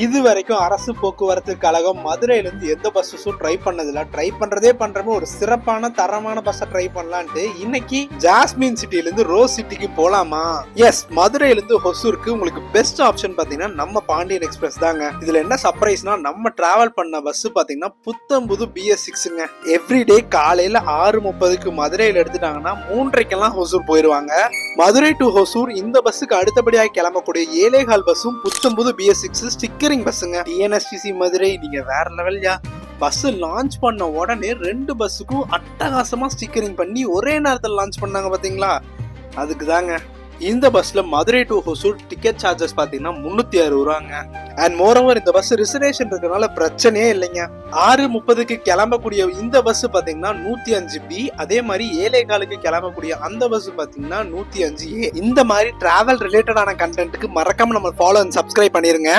இது வரைக்கும் அரசு போக்குவரத்து கழகம் மதுரையில இருந்து எந்த பஸ்ஸும் ட்ரை பண்ணதில்ல. ட்ரை பண்றமே ஒரு சிறப்பான தரமான பஸ்ஸை ட்ரை பண்ணலான்ட்டு இன்னைக்கு ஜாஸ்மின் சிட்டில இருந்து ரோஸ் சிட்டிக்கு போலாமா? எஸ், மதுரையில இருந்து ஹொசூருக்கு உங்களுக்கு பெஸ்ட் ஆப்ஷன் பாத்தீங்கன்னா நம்ம பாண்டியன் எக்ஸ்பிரஸ் தாங்க. இதுல என்ன சர்ப்ரைஸ்னா நம்ம டிராவல் பண்ண பஸ் பாத்தீங்கன்னா புத்தம்புது BS6ங்க. எவ்ரிடே காலையில 6:30க்கு மதுரையில எடுத்துட்டாங்கன்னா 3:30க்கெல்லாம் ஹொசூர் போயிருவாங்க. மதுரை டு ஹொசூர் இந்த பஸ்ஸுக்கு அடுத்தபடியாக கிளம்பக்கூடிய 7:15 பஸ்ஸும் புத்தம்புது BS6 ஸ்டிக்கரிங் பஸ்ஸுங்க. TNSTC மதுரை நீங்க வேற லெவல்யா. பஸ் லான்ச் பண்ண உடனே 2 பஸ்ஸுக்கும் அட்டகாசமா ஸ்டிக்கரிங் பண்ணி ஒரே நேரத்தில் லான்ச் பண்ணாங்க பாத்தீங்களா? அதுக்கு தாங்க இந்த பஸ்ல Madurai to Hosur ticket charges பாத்தீங்கன்னா 360 ரூபாங்க. அண்ட் மோரோவர் இந்த பஸ் ரிசர்வேஷன் இருக்கனால பிரச்சனையே இல்லைங்க. 6:30க்கு கிளம்பக்கூடிய இந்த பஸ் பாத்தீங்கன்னா 105B, அதே மாதிரி 7:15க்கு கிளம்பக்கூடிய அந்த பஸ் பாத்தீங்கன்னா 105A. இந்த மாதிரி டிராவல் ரிலேட்டடான கண்டென்ட்க்கு மறக்காம நம்ம ஃபாலோ அண்ட் சப்ஸ்கிரைப் பண்ணிருங்க.